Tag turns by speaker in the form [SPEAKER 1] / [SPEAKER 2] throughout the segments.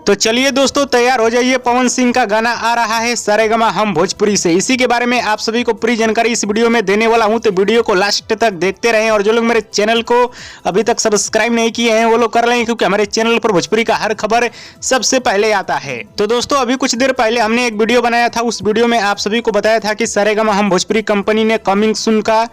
[SPEAKER 1] तो चलिए दोस्तों, तैयार हो जाइए। पवन सिंह का गाना आ रहा है सारेगामा हम भोजपुरी से। इसी के बारे में आप सभी को पूरी जानकारी इस वीडियो में देने वाला हूं, तो वीडियो को लास्ट तक देखते रहें। और जो लोग मेरे चैनल को अभी तक सब्सक्राइब नहीं किए हैं वो लोग कर लें, क्योंकि हमारे चैनल पर भोजपुरी का हर खबर सबसे पहले आता है। तो दोस्तों, अभी कुछ देर पहले हमने एक वीडियो बनाया था। उस वीडियो में आप सभी को बताया था कि सारेगामा हम भोजपुरी कंपनी ने कमिंग सून का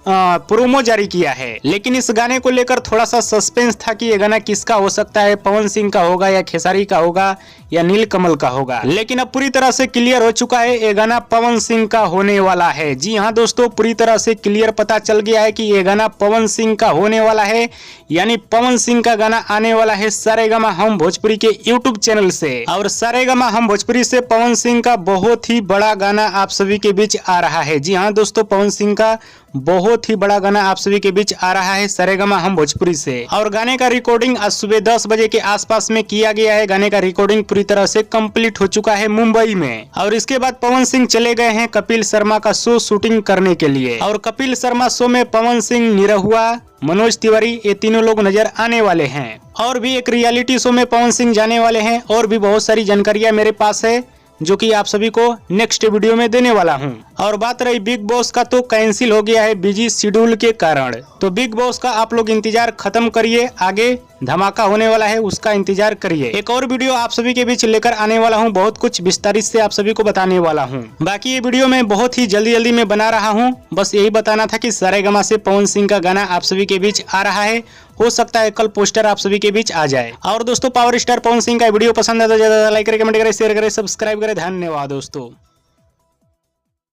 [SPEAKER 1] प्रोमो जारी किया है। लेकिन इस गाने को लेकर थोड़ा सा सस्पेंस था कि ये गाना किसका हो सकता है, पवन सिंह का होगा या खेसारी का होगा या नीलकमल का होगा। लेकिन अब पूरी तरह से क्लियर हो चुका है, ये गाना पवन सिंह का होने वाला है। जी हाँ दोस्तों, पूरी तरह से क्लियर पता चल गया है कि ये गाना पवन सिंह का होने वाला है। यानी पवन सिंह का गाना आने वाला है सारेगामा हम भोजपुरी के यूट्यूब चैनल से। और सारेगामा हम भोजपुरी से पवन सिंह का बहुत ही बड़ा गाना आप सभी के बीच आ रहा है। जी हाँ दोस्तों, पवन सिंह का बहुत ही बड़ा गाना आप सभी के बीच आ रहा है सारेगामा हम भोजपुरी से। और गाने का रिकॉर्डिंग आज सुबह 10 बजे के आसपास में किया गया है। गाने का रिकॉर्डिंग पूरी तरह से कंप्लीट हो चुका है मुंबई में। और इसके बाद पवन सिंह चले गए हैं कपिल शर्मा का शो शूटिंग करने के लिए। और कपिल शर्मा शो में पवन सिंह, निरहुआ, मनोज तिवारी, ये तीनों लोग नजर आने वाले हैं। और भी एक रियलिटी शो में पवन सिंह जाने वाले हैं। और भी बहुत सारी जानकारियां मेरे पास है जो कि आप सभी को नेक्स्ट वीडियो में देने वाला हूं। और बात रही बिग बॉस का, तो कैंसिल हो गया है बिजी शेड्यूल के कारण। तो बिग बॉस का आप लोग इंतजार खत्म करिए, आगे धमाका होने वाला है, उसका इंतजार करिए। एक और वीडियो आप सभी के बीच लेकर आने वाला हूं, बहुत कुछ विस्तारित से आप सभी को बताने वाला हूं। बाकी ये वीडियो मैं बहुत ही जल्दी में बना रहा हूं। बस यही बताना था कि सारेगामा से पवन सिंह का गाना आप सभी के बीच आ रहा है। हो सकता है कल पोस्टर आप सभी के बीच आ जाए। और दोस्तों, पावर स्टार पवन सिंह का वीडियो पसंद है तो ज्यादा लाइक करें, कमेंट करें, शेयर करें, सब्सक्राइब करें। धन्यवाद दोस्तों।